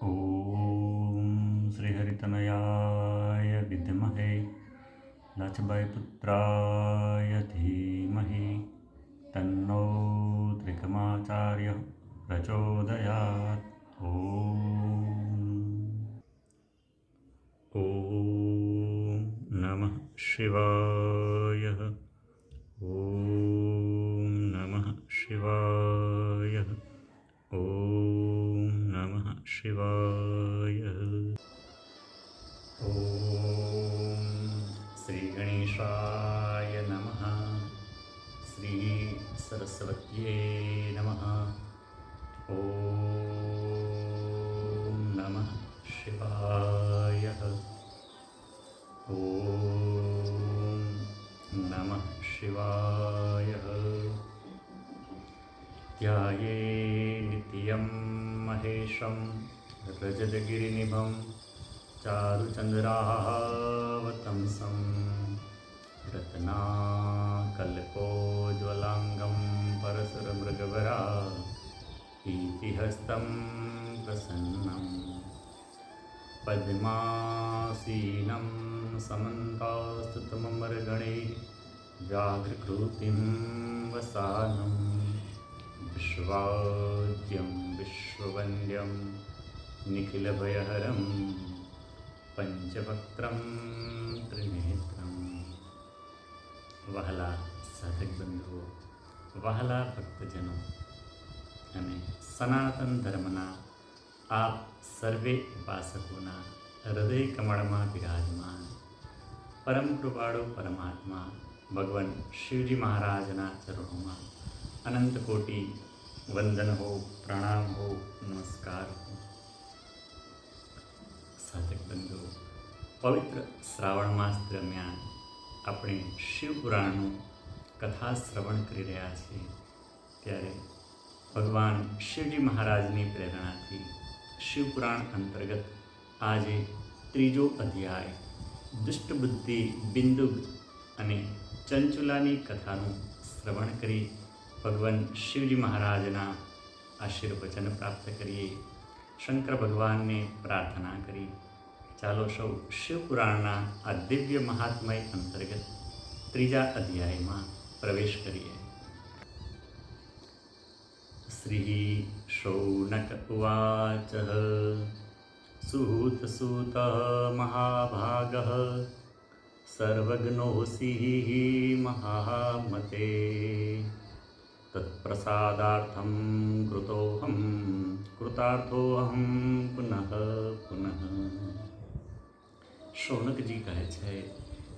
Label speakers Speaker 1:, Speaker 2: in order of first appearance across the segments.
Speaker 1: ॐ श्रीहरितनयाय विद्महे लक्ष्मीपुत्राय धीमहि तन्नो त्रिकमाचार्यः प्रचोदयात्। ॐ नमः शिवाय। ॐ नमः शिवाय। ॐ नमः शिवाय। ॐ श्रीगणेशाय नमः। श्री सरस्वत्यै नमः। ॐ नमः शिवाय। ॐ नमः शिवाय। ध्याये नित्यं महेशं रजतगिरिनिभं चारुचन्द्रावतंसं रत्नाकल्पोज्ज्वलाङ्गं परशुरमृगवरा इतिहस्तं प्रसन्नं पद्मासीनं समन्तास्तुतममरगणे व्याघ्रकृतिं वसानं विश्वाद्यं विश्ववन्द्यं निखिलभयहरं पंचवक्त्रं त्रिनेत्रं। વહાલા સાધક બંધુઓ, વહાલા ભક્તજનો અને સનાતન ધર્મના આ સર્વે ઉપાસકોના હૃદય કમળમાં બિરાજમાન પરમ કૃપાળુ પરમાત્મા ભગવાન શિવજી મહારાજના ચરણોમાં અનંત કોટી વંદન હો, પ્રણામ હો, નમસ્કાર હો। સાધક બંધુઓ, પવિત્ર શ્રાવણ માસ દરમિયાન આપણે શિવપુરાણનું કથા શ્રવણ કરી રહ્યા છીએ, ત્યારે ભગવાન શિવજી મહારાજની પ્રેરણાથી શિવપુરાણ અંતર્ગત આજે ત્રીજો અધ્યાય દુષ્ટબુદ્ધિ બિંદુ અને ચંચુલાની કથાનું શ્રવણ કરી ભગવાન શિવજી મહારાજના આશીર્વચન પ્રાપ્ત કરીએ। શંકર ભગવાનને પ્રાર્થના કરી ચાલો સૌ શિવપુરાણના આ દિવ્ય મહાત્મય અંતર્ગત ત્રીજા અધ્યાયમાં પ્રવેશ કરીએ। શ્રી શૌનક ઉવાચ સુહૃતસૂત મહાભાગઃ સર્વજ્ઞોऽસि મહામતે તત્પ્રસાદાર્થં કૃતાર્થોऽહં પુનઃ પુનઃ। શૌનકજી કહે છે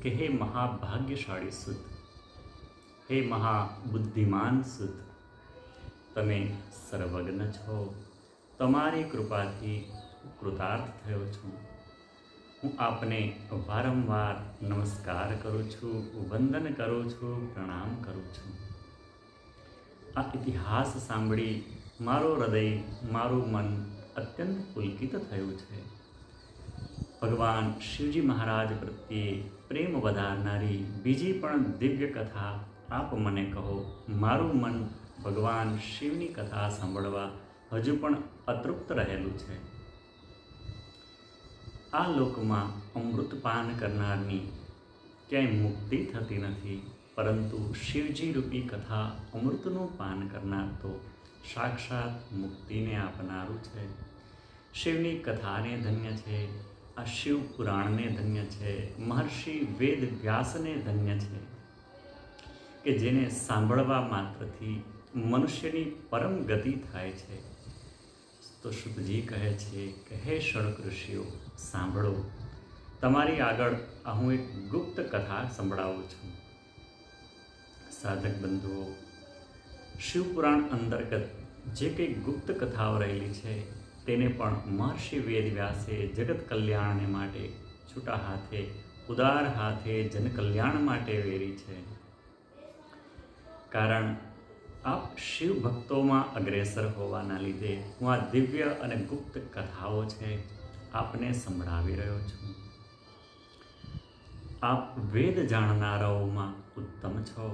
Speaker 1: કે હે મહાભાગ્યશાળી સુત, હે મહાબુદ્ધિમાન સુત, તમે સર્વજ્ઞ છો, તમારી કૃપાથી કૃતાર્થ થયો છું। હું આપને વારંવાર નમસ્કાર કરું છું, વંદન કરું છું, પ્રણામ કરું છું। આ ઇતિહાસ સાંભળી મારો હૃદય, મારું મન અત્યંત પુલકિત થયું છે। ભગવાન શિવજી મહારાજ પ્રત્યે પ્રેમ વધારનારી બીજી પણ દિવ્ય કથા આપ મને કહો। મારું મન ભગવાન શિવની કથા સાંભળવા હજુ પણ અતૃપ્ત રહેલું છે। આ લોકમાં અમૃતપાન કરનારની ક્યાંય મુક્તિ થતી નથી, પરંતુ શિવજી રૂપી કથા અમૃતનું પાન કરનાર તો સાક્ષાત મુક્તિને આપનારું છે। શિવની કથાને ધન્ય છે, આ શિવ પુરાણને ધન્ય છે, મહર્ષિ વેદ વ્યાસને ધન્ય છે કે જેને સાંભળવા માત્રથી મનુષ્યની પરમ ગતિ થાય છે। તો શુકજી કહે છે કે હે શૌનક ઋષિઓ, સાંભળો, તમારી આગળ હું એક ગુપ્ત કથા સંભળાવું છું। સાધક બંધુઓ, શિવપુરાણ અંતર્ગત જે કંઈ ગુપ્ત કથાઓ રહેલી છે તેને પણ મહર્ષિ વેદવ્યાસે જગત કલ્યાણને માટે છૂટા હાથે, ઉદાર હાથે જન કલ્યાણ માટે વેરી છે। કારણ આપ શિવ ભક્તોમાં અગ્રેસર હોવાના લીધે હું આ દિવ્ય અને ગુપ્ત કથાઓ છે આપને સંભળાવી રહ્યો છું। આપ વેદ જાણનારાઓમાં ઉત્તમ છો।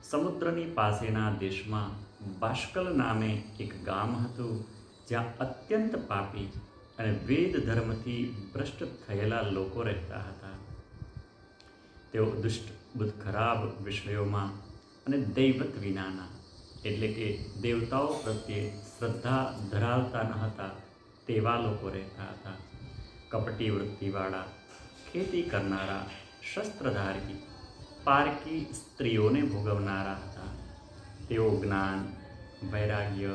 Speaker 1: સમુદ્રની પાસેના દેશમાં બાષ્કલ નામે એક ગામ હતું, જ્યાં અત્યંત પાપી અને વેદ ધર્મથી ભ્રષ્ટ થયેલા લોકો રહેતા હતા. તેઓ દુષ્ટ, બુદ્ધ, ખરાબ વિષયોમાં અને દૈવત વિનાના એટલે કે દેવતાઓ પ્રત્યે શ્રદ્ધા ધરાવતા ન હતા તેવા લોકો રહેતા હતા. કપટી વૃત્તિવાળા, ખેતી કરનારા, શસ્ત્રધારી, પારકી સ્ત્રીઓને ભોગવનારા હતા. તેઓ જ્ઞાન, વૈરાગ્ય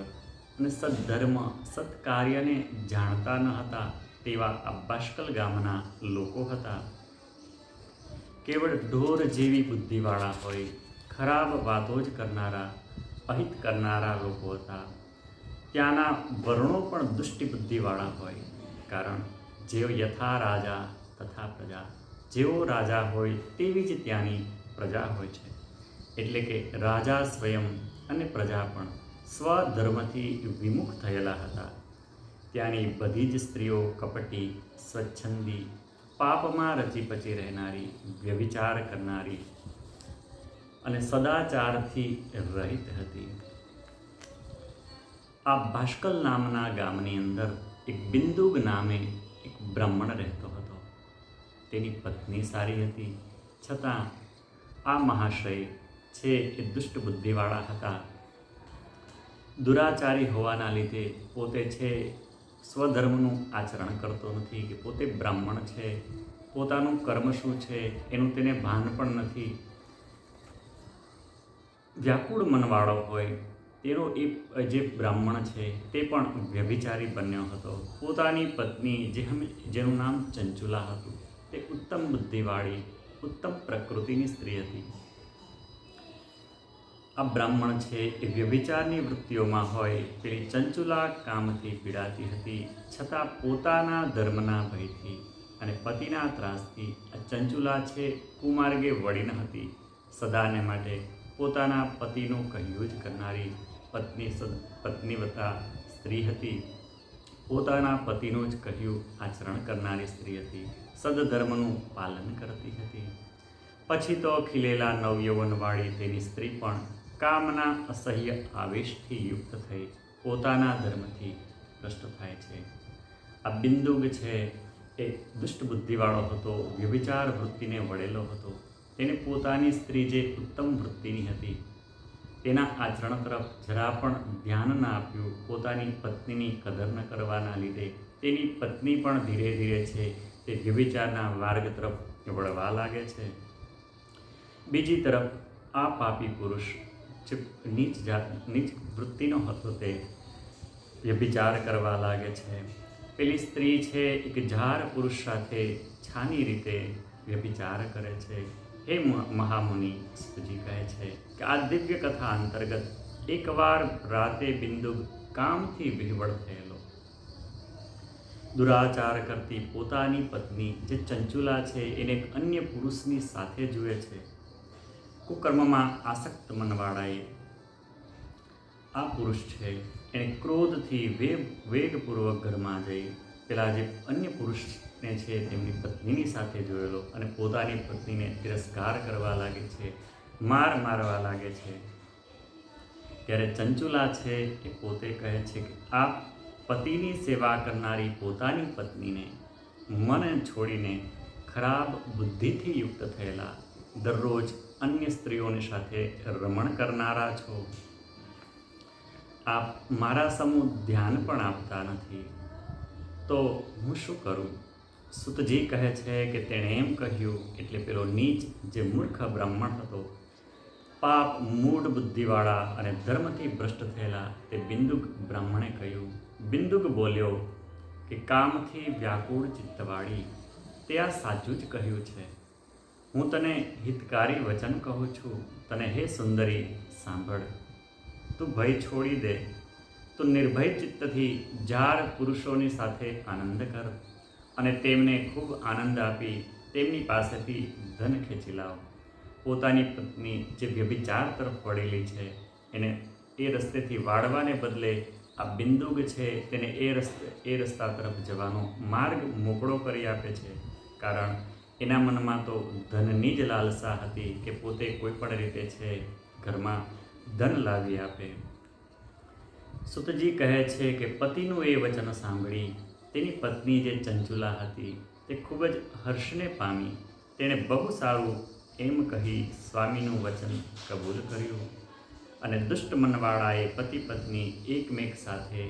Speaker 1: અને સદ્ધર્મ, સત્કાર્યને જાણતા ન હતા તેવા આ બાષ્કલ ગામના લોકો હતા. કેવળ ઢોર જેવી બુદ્ધિવાળા હોય, ખરાબ વાતો જ કરનારા, અહિત કરનારા લોકો હતા. ત્યાંના વર્ણો પણ દુષ્ટિ બુદ્ધિવાળા હોય, કારણ જેઓ યથા રાજા તથા પ્રજા, જેવો રાજા હોય તેવી જ ત્યાંની પ્રજા હોય છે. એટલે કે રાજા સ્વયં અને પ્રજા પણ સ્વધર્મથી વિમુખ થયેલા હતા. ત્યાંની બધી જ સ્ત્રીઓ કપટી, સ્વચ્છંદી, પાપમાં રચીપચી રહેનારી, વ્યભિચાર કરનારી અને સદાચારથી રહિત હતી. આ બાષ્કલ નામના ગામની અંદર એક બિંદુગ નામે એક બ્રાહ્મણ રહેતો હતો. તેની પત્ની સારી હતી, છતાં આ મહાશય છે એ દુષ્ટ બુદ્ધિવાળા હતા. દુરાચારી હોવાના લીધે પોતે છે સ્વધર્મનું આચરણ કરતો નથી, કે પોતે બ્રાહ્મણ છે, પોતાનું કર્મ શું છે એનું તેને ભાન પણ નથી. વ્યાકુળ મનવાળો હોય તેનો જે બ્રાહ્મણ છે તે પણ વ્યભિચારી બન્યો હતો. પોતાની પત્ની જેનું નામ ચંચુલા હતું, તે ઉત્તમ બુદ્ધિવાળી, ઉત્તમ પ્રકૃતિની સ્ત્રી હતી. આ બ્રાહ્મણ છે એ વ્યભિચારની વૃત્તિઓમાં હોય પેલી ચંચુલા કામથી પીડાતી હતી, છતાં પોતાના ધર્મના ભયથી અને પતિના ત્રાસથી આ ચંચુલા છે કુમાર્ગે વળી ન હતી. સદાને માટે પોતાના પતિનું કહ્યું જ કરનારી પત્નીવતા સ્ત્રી હતી. પોતાના પતિનું જ કહ્યું આચરણ કરનારી સ્ત્રી હતી. સદધર્મનું પાલન કરતી હતી. પછી તો ખીલેલા નવયૌવનવાળી તેની સ્ત્રી પણ કામના અસહ્ય આવેશથી યુક્ત થઈ પોતાના ધર્મથી ભ્રષ્ટ થાય છે. આ બિંદુગ છે એ દુષ્ટ બુદ્ધિવાળો હતો, વ્યભિચાર વૃત્તિને વળેલો હતો. તેને પોતાની સ્ત્રી જે ઉત્તમ વૃત્તિની હતી તેના આચરણ તરફ જરા પણ ધ્યાન ન આપ્યું. પોતાની પત્નીની કદર ન કરવાના લીધે તેની પત્ની પણ ધીરે ધીરે છે તે વ્યભિચારના માર્ગ તરફ વળવા લાગે છે. બીજી તરફ આ પાપી પુરુષ જે નીચ વૃત્તિનો હતો તે વ્યભિચાર કરવા લાગે છે. પેલી સ્ત્રી છે એક ઝાર પુરુષ સાથે છાની રીતે વ્યભિચાર કરે છે. હે મહામુનિ, સુતજી કહે છે કે આ દિવ્ય કથા અંતર્ગત એકવાર રાતે બિંદુગ કામથી વિહવળ થયેલો દુરાચાર કરતી પોતાની પત્ની જે ચંચુલા છે એને એક અન્ય પુરુષની સાથે જુએ છે. કુકર્મમાં આસક્ત મનવાળાએ આ પુરુષ છે એણે ક્રોધથી વેગપૂર્વક ઘરમાં જઈ પેલા જે અન્ય પુરુષને છે તેમની પત્નીની સાથે જોયેલો અને પોતાની પત્નીને તિરસ્કાર કરવા લાગે છે, મારવા લાગે છે. ત્યારે ચંચુલા છે એ પોતે કહે છે કે આ પતિની સેવા કરનારી પોતાની પત્નીને મને છોડીને ખરાબ બુદ્ધિથી યુક્ત થયેલા દરરોજ અન્ય સ્ત્રીઓની સાથે રમણ કરનારા છો. આપ મારા સમૂહ ધ્યાન પણ આપતા નથી, તો હું શું કરું? સુતજી કહે છે કે તેણે એમ કહ્યું એટલે પેલો નીચ જે મૂર્ખ બ્રાહ્મણ હતો, પાપ મૂઢ બુદ્ધિવાળા અને ધર્મથી ભ્રષ્ટ થયેલા તે બિંદુક બ્રાહ્મણે કહ્યું. બિંદુક બોલ્યો કે કામથી વ્યાકુળ ચિત્તવાળી, તે આ સાચું જ કહ્યું છે. હું તને હિતકારી વચન કહું છું. તને હે સુંદરી સાંભળ, તું ભય છોડી દે. તું નિર્ભય ચિત્તથી જાર પુરુષોની સાથે આનંદ કર અને તેમને ખૂબ આનંદ આપી તેમની પાસેથી ધન ખેંચી લાવ. પોતાની પત્ની જે વ્યભિચાર તરફ વળેલી છે એને એ રસ્તેથી વાળવાને બદલે આ બિંદુગ છે તેને એ રસ્તા તરફ જવાનો માર્ગ મોકળો કરી આપે છે. કારણ એના મનમાં તો ધનની જ લાલસા હતી કે પોતે કોઈ પણ રીતે છે ઘરમાં ધન લાવી આપે. સુતજી કહે છે કે પતિનું એ વચન સાંભળી તેની પત્ની જે ચંચુલા હતી તે ખૂબ જ હર્ષને પામી. તેણે બહુ સારું એમ કહી સ્વામીનું વચન કબૂલ કર્યું અને દુષ્ટ મનવાળાએ પતિ પત્ની એકમેક સાથે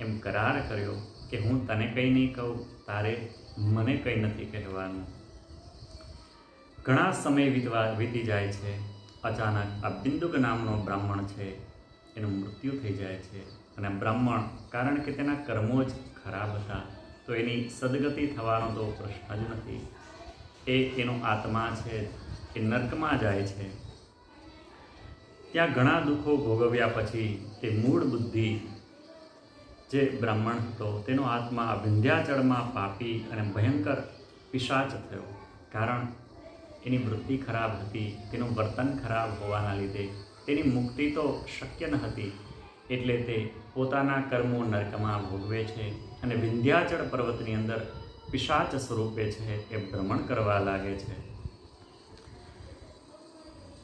Speaker 1: એમ કરાર કર્યો કે હું તને કંઈ નહીં કહું, તારે મને કંઈ નથી કહેવાનું. ઘણા સમય વીતી જાય છે. અચાનક આ બિંદુક નામનો બ્રાહ્મણ છે એનું મૃત્યુ થઈ જાય છે. અને બ્રાહ્મણ, કારણ કે તેના કર્મો જ ખરાબ હતા, તો એની સદગતિ થવાનો તો પ્રશ્ન જ નથી. એનો આત્મા છે એ નર્કમાં જાય છે. ત્યાં ઘણા દુઃખો ભોગવ્યા પછી તે મૂળ બુદ્ધિ જે બ્રાહ્મણ હતો તેનો આત્મા વિંધ્યાચળમાં પાપી અને ભયંકર પિશાચ થયો. કારણ એની વૃત્તિ ખરાબ હતી, તેનું વર્તન ખરાબ હોવાના લીધે તેની મુક્તિ તો શક્ય ન હતી. એટલે તે પોતાના કર્મો નર્કમાં ભોગવે છે અને વિંધ્યાચળ પર્વતની અંદર પિશાચ સ્વરૂપે છે એ ભ્રમણ કરવા લાગે છે.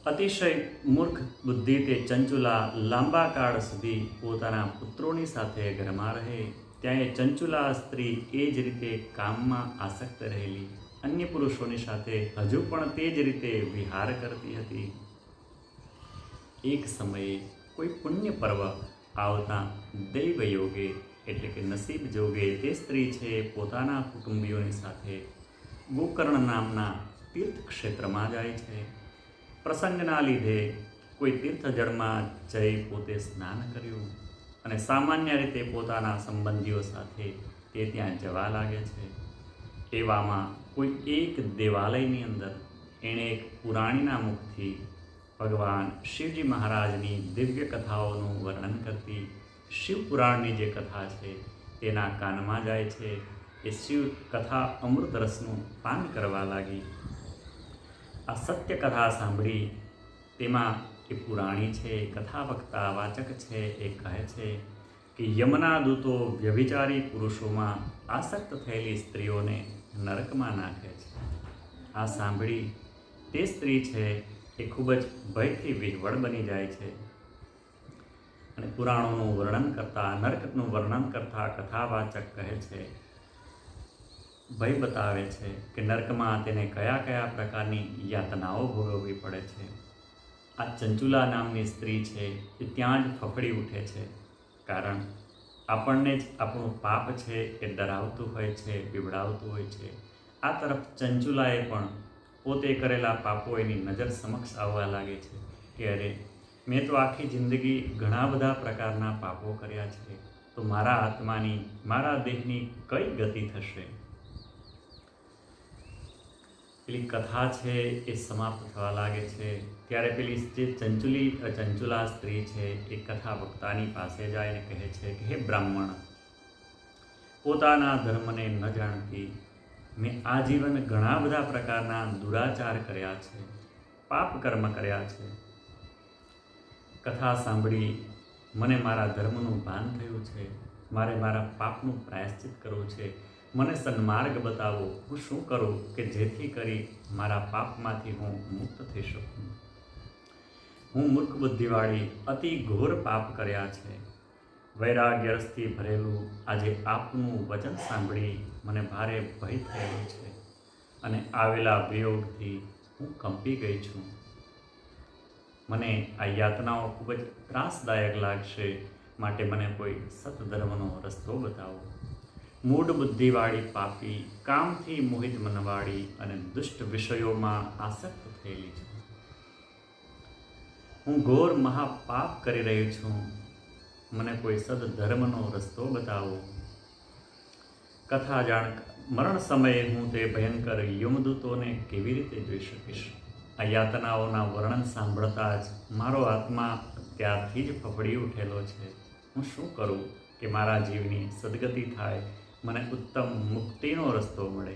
Speaker 1: અતિશય મૂર્ખ બુદ્ધિ તે ચંચુલા લાંબા કાળ સુધી પોતાના પુત્રોની સાથે ઘરમાં રહે. ત્યાં એ ચંચુલા સ્ત્રી એ જ રીતે કામમાં આસક્ત રહેલી, અન્ય પુરુષોની સાથે હજુ પણ તે જ રીતે વિહાર કરતી હતી. એક સમયે કોઈ પુણ્ય પર્વ આવતા દૈવ યોગે એટલે કે નસીબ જોગે તે સ્ત્રી છે પોતાના કુટુંબીઓની સાથે ગોકર્ણ નામના તીર્થ ક્ષેત્રમાં જાય છે. પ્રસંગના લીધે કોઈ તીર્થજળમાં જઈ પોતે સ્નાન કર્યું અને સામાન્ય રીતે પોતાના સંબંધીઓ સાથે તે ત્યાં જવા લાગે છે. એવામાં કોઈ એક દેવાલયની અંદર એણે એક પુરાણીના મુખથી ભગવાન શિવજી મહારાજની દિવ્ય કથાઓનું વર્ણન કરતી શિવપુરાણની જે કથા છે તેના કાનમાં જાય છે. એ શિવ કથા અમૃત રસનું પાન કરવા લાગી. આ સત્ય કથા સાંભળી તેમાં એ પુરાણી છે, કથા વક્તા વાચક છે, એ કહે છે કે યમના દૂતો વ્યભિચારી પુરુષોમાં આસક્ત થયેલી સ્ત્રીઓને નરકમાં નાખે છે. આ સાંભળી તે સ્ત્રી છે એ ખૂબ જ ભયથી વિહવળ બની જાય છે અને પુરાણોનું વર્ણન કરતા, નરકનું વર્ણન કરતા કથાવાચક કહે છે, ભય બતાવે છે કે નર્કમાં તેને કયા કયા પ્રકારની યાતનાઓ ભોગવવી પડે છે. આ ચંચુલા નામની સ્ત્રી છે એ ત્યાં જ ફફડી ઉઠે છે. કારણ આપણને જ આપણું પાપ છે એ ડરાવતું હોય છે, પીવડાવતું હોય છે. આ તરફ ચંચુલાએ પણ પોતે કરેલા પાપો એની નજર સમક્ષ આવવા લાગે છે કે અરે, મેં તો આખી જિંદગી ઘણા બધા પ્રકારના પાપો કર્યા છે, તો મારા આત્માની, મારા દેહની કઈ ગતિ થશે? પેલી કથા છે એ સમાપ્ત થવા લાગે છે. ત્યારે પેલી જે ચંચુલા સ્ત્રી છે એ કથા વક્તાની પાસે જાય અને કહે છે કે હે બ્રાહ્મણ, પોતાના ધર્મને ન જાણતી મેં આજીવન ઘણા બધા પ્રકારના દુરાચાર કર્યા છે, પાપ કર્મ કર્યા છે. કથા સાંભળી મને મારા ધર્મનું ભાન થયું છે. મારે મારા પાપનું પ્રાયશ્ચિત કરવું છે. મને સન્માર્ગ બતાવો. હું શું કરું કે જેથી કરી મારા પાપમાંથી હું મુક્ત થઈ શકું? હું મૂર્ખ બુદ્ધિવાળી અતિ ઘોર પાપ કર્યા છે. વૈરાગ્ય રસથી ભરેલું આજે આપનું વચન સાંભળી મને ભારે ભય થયેલો છે અને આવેલા વિયોગથી હું કંપી ગઈ છું. મને આ યાતનાઓ ખૂબ જ ત્રાસદાયક લાગશે, માટે મને કોઈ સતધર્મનો રસ્તો બતાવો. મૂઢ બુદ્ધિવાળી પાપી, કામથી મોહિત મનવાળી અને દુષ્ટ વિષયોમાં આસક્ત થયેલી છે. હું ઘોર મહાપાપ કરી રહી છું. મને કોઈ સદધર્મનો રસ્તો બતાવો. કથા જાણ મરણ સમયે હું તે ભયંકર યમદૂતોને કેવી રીતે જોઈ શકીશ? આ યાતનાઓના વર્ણન સાંભળતા જ મારો આત્મા ત્યારથી જ ફફડી ઉઠેલો છે. હું શું કરું કે મારા જીવની સદગતિ થાય, મને ઉત્તમ મુક્તિનો રસ્તો મળે?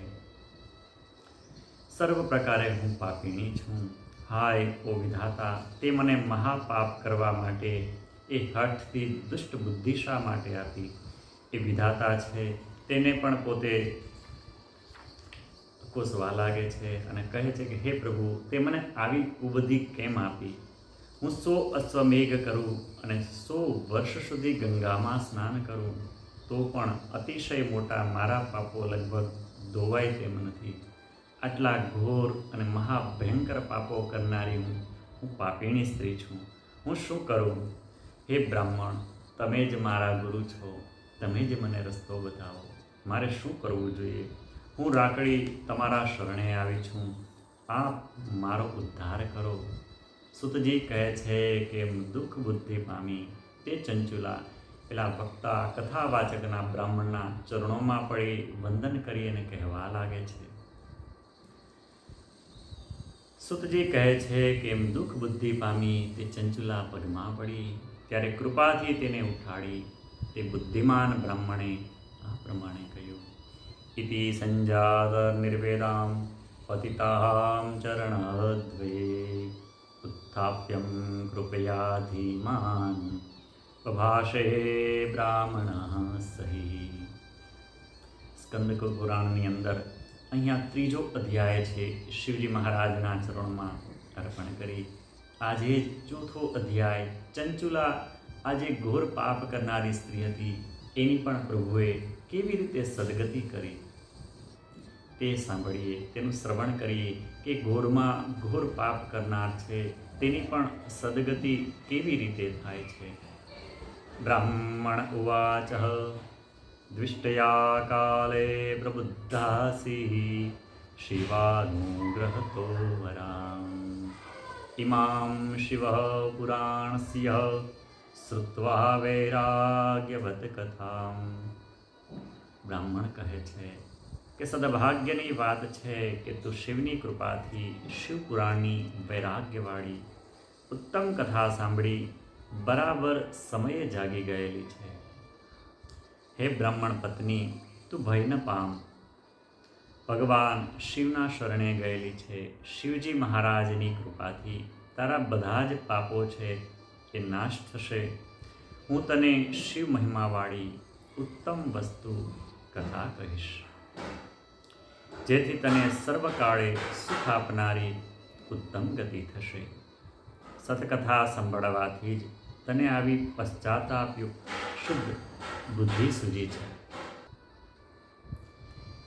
Speaker 1: સર્વ પ્રકારે હું પાપીણી છું. હાય ઓ વિધાતા, તે મને મહાપાપ કરવા માટે એ હઠથી દુષ્ટ બુદ્ધિ શા માટે આપી? એ વિધાતા છે તેને પણ પોતે કોસવા લાગે છે અને કહે છે કે હે પ્રભુ, તે મને આવી કુબુદ્ધિ કેમ આપી? હું 100 અશ્વમેઘ કરું અને 100 વર્ષ સુધી ગંગામાં સ્નાન કરું, તો પણ અતિશય મોટા મારા પાપો લગભગ ધોવાય તેમ નથી. આટલા ઘોર અને મહાભયંકર પાપો કરનારી હું પાપીણી સ્ત્રી છું. હું શું કરું? હે બ્રાહ્મણ, તમે જ મારા ગુરુ છો, તમે જ મને રસ્તો બતાવો. મારે શું કરવું જોઈએ? હું રાખડી તમારા શરણે આવી છું. આપ મારો ઉદ્ધાર કરો. સુતજી કહે છે કે દુઃખ બુદ્ધિ પામી તે ચંચુલા પેલા વક્તા કથાવાચકના બ્રાહ્મણના ચરણોમાં પડી વંદન કરી અને કહેવા લાગે છે. સુતજી કહે છે કે દુઃખ બુદ્ધિ પામી તે ચંચુલા પગમાં પડી. ત્યારે કૃપાથી તેને ઉઠાડી તે બુદ્ધિમાન બ્રાહ્મણે આ પ્રમાણે કહ્યું: ઇતિ સંજાત નિર્વેદામ પતિતામ ચરણદ્વે ઉત્થાપ્યમ કૃપયા ધીમાન બભાષે બ્રાહ્મણ સહી. સ્કંદ પુરાણની અંદર અહીંયા 3જો અધ્યાય છે શિવજી મહારાજના ચરણમાં અર્પણ કરી. આજે 4થો અધ્યાય ચંચુલા આજે ઘોર પાપ કરનારી સ્ત્રી હતી, એની પણ પ્રભુએ કેવી રીતે સદગતિ કરી તે સાંભળીએ, તેનું શ્રવણ કરીએ કે ઘોરમાં ઘોર પાપ કરનાર છે તેની પણ સદગતિ કેવી રીતે થાય છે. બ્રાહ્મણ ઉવાચ દ્વિષ્ટયા કાલે પ્રબુદ્ધાસી શિવાનુગ્રહતો વરામ ઇમામ શિવ પુરાણસ્ય શ્રુત્વા વૈરાગ્યવત કથામ. બ્રાહ્મણ કહે છે કે સદભાગ્યની વાત છે કે તું શિવની કૃપાથી શિવપુરાણની વૈરાગ્યવાળી ઉત્તમ કથા સાંભળી બરાબર સમયે જાગી ગયેલી છે. હે બ્રાહ્મણ પત્ની, તું ભય ન પામ. ભગવાન શિવના શરણે ગયેલી છે. શિવજી મહારાજની કૃપાથી તારા બધા જ પાપો છે એ નાશ થશે. હું તને શિવ મહિમાવાળી ઉત્તમ વસ્તુ કથા કહીશ, જેથી તને સર્વકાળે સુખ આપનારી ઉત્તમ ગતિ થશે. સતકથા સાંભળવાથી જ તને આવી પશ્ચાતાપયુક્ત શુદ્ધ બુદ્ધિ સૂજી છે.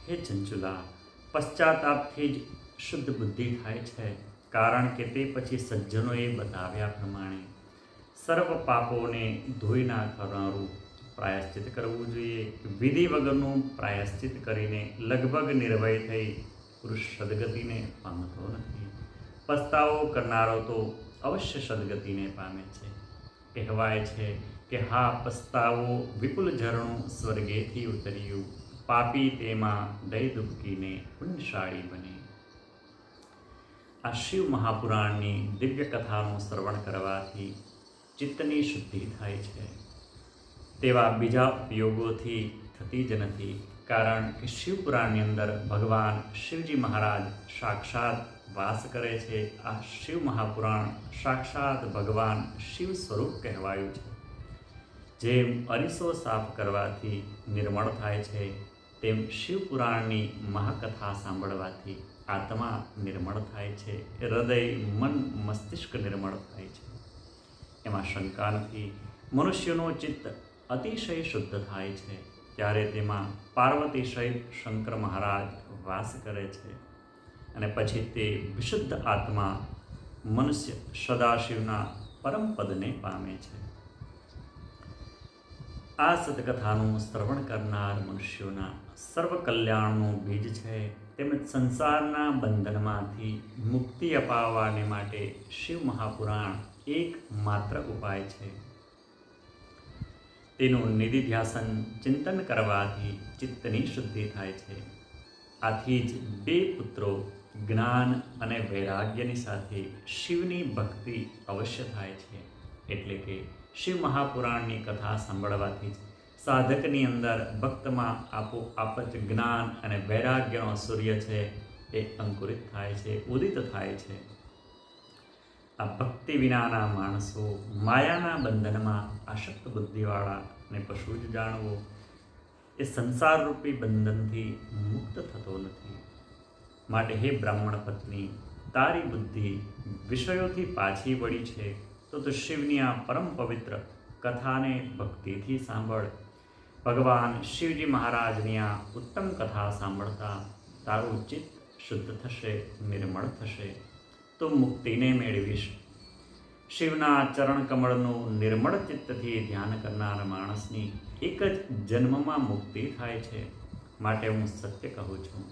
Speaker 1: હે ચંચુલા, પશ્ચાતાપથી જ શુદ્ધ બુદ્ધિ થાય છે, કારણ કે તે પછી સજ્જનોએ બતાવ્યા પ્રમાણે સર્વ પાપોને ધોઈ નાખનારું પ્રાયશ્ચિત કરવું જોઈએ. વિધિ વગરનું પ્રાયશ્ચિત કરીને લગભગ નિર્ભય થઈ પુરુષ સદગતિને પામતો નથી. પસ્તાવો કરનારો તો અવશ્ય સદગતિને પામે છે. કહેવાય છે કે હા પસ્તાવો વિપુલ ઝરણું સ્વર્ગેથી ઉતર્યું, પાપી તેમાં દય ડૂબકીને પુણ્યશાળી બને. આ શિવ મહાપુરાણની દિવ્ય કથાનું શ્રવણ કરવાથી ચિત્તની શુદ્ધિ થાય છે. તેવા બીજા ઉપયોગોથી થતી જ નથી, કારણ કે શિવપુરાણની અંદર ભગવાન શિવજી મહારાજ સાક્ષાત વાસ કરે છે. આ શિવ મહાપુરાણ સાક્ષાત ભગવાન શિવ સ્વરૂપ કહેવાયું છે. જેમ અરીસો સાફ કરવાથી નિર્મળ થાય છે, તેમ શિવપુરાણની મહાકથા સાંભળવાથી આત્મા નિર્મળ થાય છે, હૃદય મન મસ્તિષ્ક નિર્મળ થાય છે. એમાં શંકા નથી. મનુષ્યનું ચિત્ત અતિશય શુદ્ધ થાય છે ત્યારે તેમાં પાર્વતી સહિત શંકર મહારાજ વાસ કરે છે અને પછી તે વિશુદ્ધ આત્મા મનુષ્ય સદાશિવના પરમ પદને પામે છે. આ સતકથાનું શ્રવણ કરનાર મનુષ્યોના સર્વ કલ્યાણનું બીજ છે. તેમજ સંસારના બંધનમાંથી મુક્તિ અપાવવાને માટે શિવ મહાપુરાણ એક માત્ર ઉપાય છે. તેનું નિધિધ્યાસન ચિંતન કરવાથી ચિત્તની શુદ્ધિ થાય છે. આથી જ 2 પુત્રો જ્ઞાન અને વૈરાગ્યની સાથે શિવની ભક્તિ અવશ્ય થાય છે. એટલે કે શિવ મહાપુરાણની કથા સાંભળવાથી જ સાધકની અંદર ભક્તમાં આપોઆપ જ જ્ઞાન અને વૈરાગ્યનો સૂર્ય છે એ અંકુરિત થાય છે, ઉદિત થાય છે. આ ભક્તિ વિનાના માણસો માયાના બંધનમાં આસક્ત બુદ્ધિવાળા ને પશુ જ જાણવો એ સંસારરૂપી બંધનથી મુક્ત થતો નથી. માટે હે બ્રાહ્મણ પત્ની, તારી બુદ્ધિ વિષયોથી પાછી વળી છે તો શિવની આ પરમ પવિત્ર કથાને ભક્તિથી સાંભળ. ભગવાન શિવજી મહારાજની આ ઉત્તમ કથા સાંભળતા તારું ચિત્ત શુદ્ધ થશે, નિર્મળ થશે, તો મુક્તિને મેળવીશ. શિવના ચરણ કમળનું નિર્મળ ચિત્તથી ધ્યાન કરનાર માણસની એક જ જન્મમાં મુક્તિ થાય છે. માટે હું સત્ય કહું છું.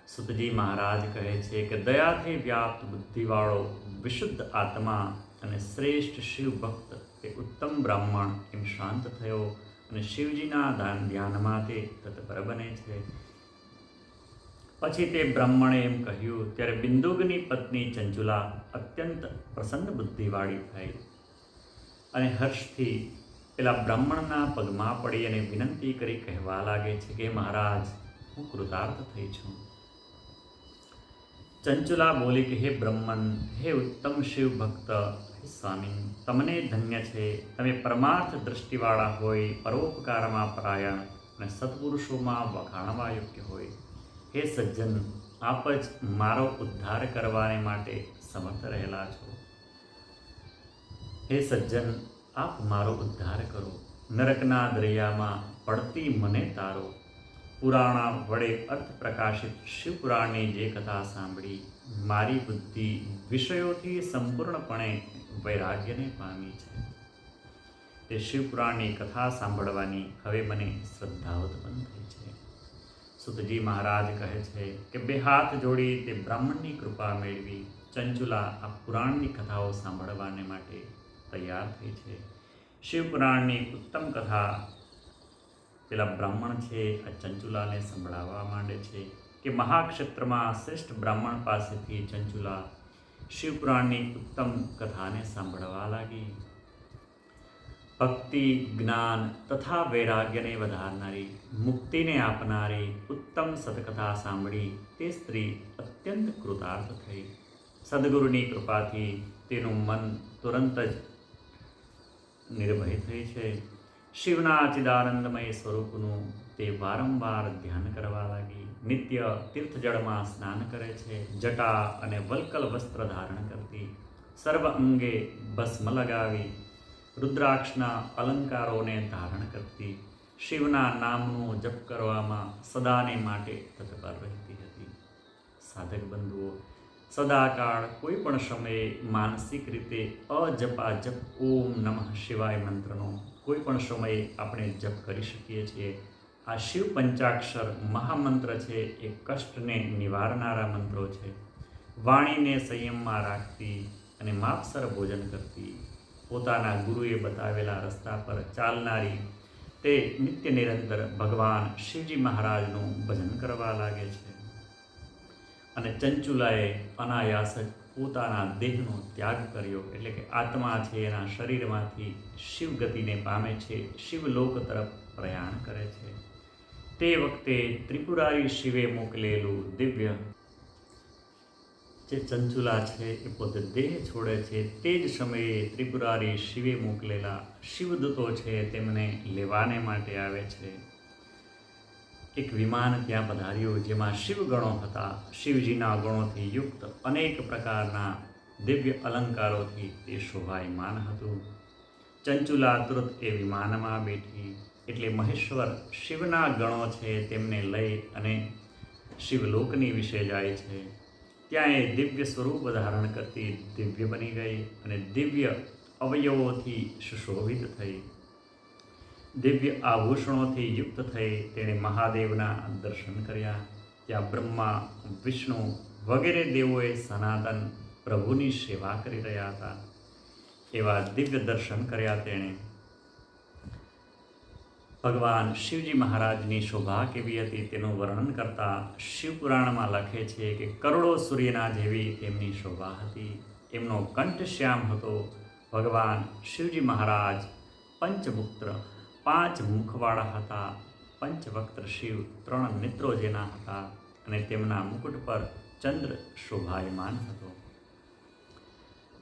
Speaker 1: સુતજી મહારાજ કહે છે કે દયાથી વ્યાપ્ત બુદ્ધિવાળો વિશુદ્ધ આત્મા અને શ્રેષ્ઠ શિવ ભક્ત તે ઉત્તમ બ્રાહ્મણ એમ શાંત થયો અને શિવજીના ધ્યાનમાં તે તત્પર બને છે. પછી તે બ્રાહ્મણે એમ કહ્યું ત્યારે બિંદુકની પત્ની ચંચુલા અત્યંત પ્રસન્ન બુદ્ધિવાળી થઈ અને હર્ષથી પેલા બ્રાહ્મણના પગમાં પડી અને વિનંતી કરી કહેવા લાગે છે કે મહારાજ, હું કૃતાર્થ થઈ છું. ચંચુલા બોલી કે હે બ્રહ્મન, હે ઉત્તમ શિવ ભક્ત, હે સ્વામી, તમને ધન્ય છે. તમે પરમાર્થ દૃષ્ટિવાળા હોય, પરોપકારમાં પરાયણ અને સત્પુરુષોમાં વખાણવા યોગ્ય હોય. હે સજ્જન, આપ જ મારો ઉદ્ધાર કરવાને માટે સમર્થ રહેલા છો. હે સજ્જન, આપ મારો ઉદ્ધાર કરો. નરકના દરિયામાં પડતી મને તારો. પુરાણા વડે અર્થ પ્રકાશિત શિવપુરાણની જે કથા સાંભળી, મારી બુદ્ધિ વિષયોથી સંપૂર્ણપણે વૈરાગ્યને પામી છે. તે શિવપુરાણની કથા સાંભળવાની હવે મને શ્રદ્ધા ઉત્પન્ન થઈ છે. સુતજી મહારાજ કહે છે કે બે હાથ જોડી તે બ્રાહ્મણની કૃપા મેળવી ચંચુલા આ પુરાણની કથાઓ સાંભળવાને માટે તૈયાર થઈ છે. શિવપુરાણની ઉત્તમ કથા પેલા બ્રાહ્મણ છે આ ચંચુલાને સંભળાવવા માંડે છે કે મહાક્ષેત્રમાં શ્રેષ્ઠ બ્રાહ્મણ પાસેથી ચંચુલા શિવપુરાણની ઉત્તમ કથાને સાંભળવા લાગી. ભક્તિ, જ્ઞાન તથા વૈરાગ્યને વધારનારી, મુક્તિને આપનારી ઉત્તમ સતકથા સાંભળી તે સ્ત્રી અત્યંત કૃતાર્થ થઈ. સદગુરુની કૃપાથી તેનું મન તુરંત જ નિર્ભય થઈ છે. શિવના ચિદાનંદમય સ્વરૂપનું તે વારંવાર ધ્યાન કરવા લાગી. નિત્ય તીર્થજળમાં સ્નાન કરે છે. જટા અને વલ્કલ વસ્ત્ર ધારણ કરતી, સર્વ અંગે ભસ્મ લગાવી, રુદ્રાક્ષના અલંકારોને ધારણ કરતી, શિવના નામનો જપ કરવામાં સદાને માટે તત્પર રહેતી હતી. સાધક બંધુઓ, સદાકાળ કોઈ પણ સમયે માનસિક રીતે અજપાજપ ઓમ નમઃ શિવાય મંત્રનો કોઈ પણ સમયે આપણે જપ કરી શકીએ છીએ. આ શિવ પંચાક્ષર મહામંત્ર છે એ કષ્ટને નિવારનારા મંત્રો છે. વાણીને સંયમમાં રાખતી અને માપસર ભોજન કરતી, પોતાના ગુરુએ બતાવેલા રસ્તા પર ચાલનારી તે નિત્ય નિરંતર ભગવાન શિવજી મહારાજનું ભજન કરવા લાગે છે. અને ચંચુલાએ અનાયાસ જ પોતાના દેહનો ત્યાગ કર્યો, એટલે કે આત્મા છે એના શરીરમાંથી શિવ ગતિને પામે છે, શિવલોક તરફ પ્રયાણ કરે છે. તે વખતે ત્રિપુરારી શિવે મોકલેલું દિવ્ય જે ચંચુલા છે એ પોતે દેહ છોડે છે તે જ સમયે ત્રિપુરારી શિવે મોકલેલા શિવદૂતો છે તેમને લેવાને માટે આવે છે. એક વિમાન ત્યાં પધાર્યું જેમાં શિવગણો હતા. શિવજીના ગણોથી યુક્ત અનેક પ્રકારના દિવ્ય અલંકારોથી તે શોભાયમાન હતું. ચંચુલા તુરત એ વિમાનમાં બેઠી એટલે મહેશ્વર શિવના ગણો છે તેમને લઈ અને શિવલોકની વિશે જાય છે. ત્યાં એ દિવ્ય સ્વરૂપ ધારણ કરતી દિવ્ય બની ગઈ અને દિવ્ય અવયવોથી સુશોભિત થઈ. દિવ્ય આભૂષણોથી યુક્ત થઈ તેણે મહાદેવના દર્શન કર્યા. ત્યાં બ્રહ્મા, વિષ્ણુ વગેરે દેવોએ સનાતન પ્રભુની સેવા કરી રહ્યા હતા. એવા દિવ્ય દર્શન કર્યા તેણે. ભગવાન શિવજી મહારાજની શોભા કેવી હતી તેનું વર્ણન કરતા શિવપુરાણમાં લખે છે કે કરોડો સૂર્યના જેવી તેમની શોભા હતી. એમનો કંઠ શ્યામ હતો. ભગવાન શિવજી મહારાજ પંચમુક્ત્ર 5 મુખવાળા હતા. પંચવક્ત્ર શિવ 3 નેત્રો જેના હતા અને તેમના મુકુટ પર ચંદ્ર શોભાયમાન હતો.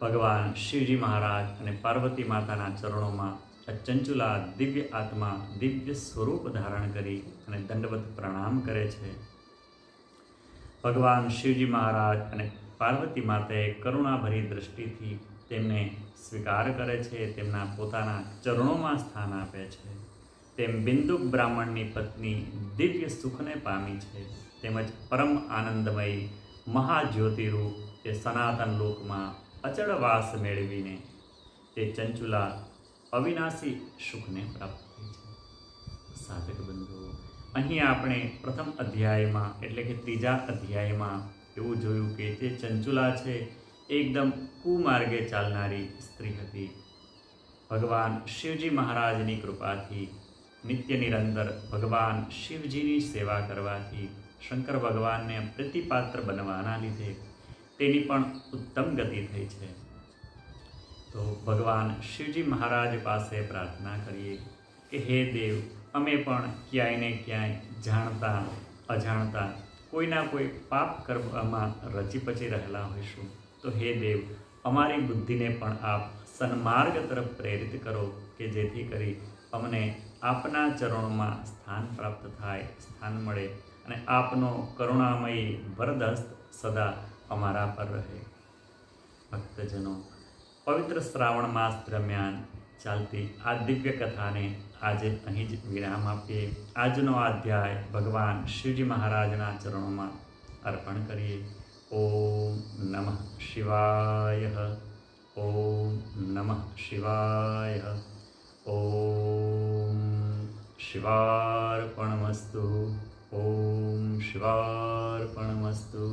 Speaker 1: ભગવાન શિવજી મહારાજ અને પાર્વતી માતાના ચરણોમાં ચંચુલા દિવ્ય આત્મા દિવ્ય સ્વરૂપ ધારણ કરી અને દંડવત પ્રણામ કરે છે. ભગવાન શિવજી મહારાજ અને પાર્વતી માતાએ કરુણાભરી દૃષ્ટિથી તેમને સ્વીકાર કરે છે. તેમના પોતાના ચરણોમાં સ્થાન આપે છે. તેમ બિંદુક બ્રાહ્મણની પત્ની દિવ્ય સુખને પામી છે, તેમજ પરમ આનંદમયી મહાજ્યોતિરૂપ તે સનાતન લોકમાં અચળ વાસ મેળવીને તે ચંચુલા અવિનાશી સુખને પ્રાપ્ત થઈ છે. સાધક બંધુઓ, અહીં આપણે પ્રથમ અધ્યાયમાં એટલે કે ત્રીજા અધ્યાયમાં એવું જોયું કે જે ચંચુલા છે એકદમ કુમાર્ગે ચાલનારી સ્ત્રી હતી. ભગવાન શિવજી મહારાજની કૃપાથી નિત્ય નિરંતર ભગવાન શિવજીની સેવા કરવાથી શંકર ભગવાનને પ્રીતિપાત્ર બનવાના લીધે તેની પણ ઉત્તમ ગતિ થઈ છે. તો ભગવાન શિવજી મહારાજ પાસે પ્રાર્થના કરીએ કે હે દેવ, અમે પણ ક્યાંય ને ક્યાંય જાણતા અજાણતા કોઈના કોઈ પાપ કર્મમાં રચી રહેલા હોઈશું, તો હે દેવ, અમારી બુદ્ધિને પણ આપ સન્માર્ગ તરફ પ્રેરિત કરો કે જેથી કરી અમને આપના ચરણોમાં સ્થાન પ્રાપ્ત થાય, સ્થાન મળે અને આપનો કરુણામયી વરદહસ્ત સદા અમારા પર રહે. ભક્તજનો, પવિત્ર શ્રાવણ માસ દરમિયાન ચાલતી આ દિવ્ય કથાને આજે અહીં જ વિરામ આપીએ. આજનો અધ્યાય ભગવાન શિવજી મહારાજના ચરણોમાં અર્પણ કરીએ. ઓમ નમઃ શિવાય. ઓમ નમઃ શિવાય. ઓમ શિવાર્પણમસ્તુ. ઓમ શિવાર્પણમસ્તુ.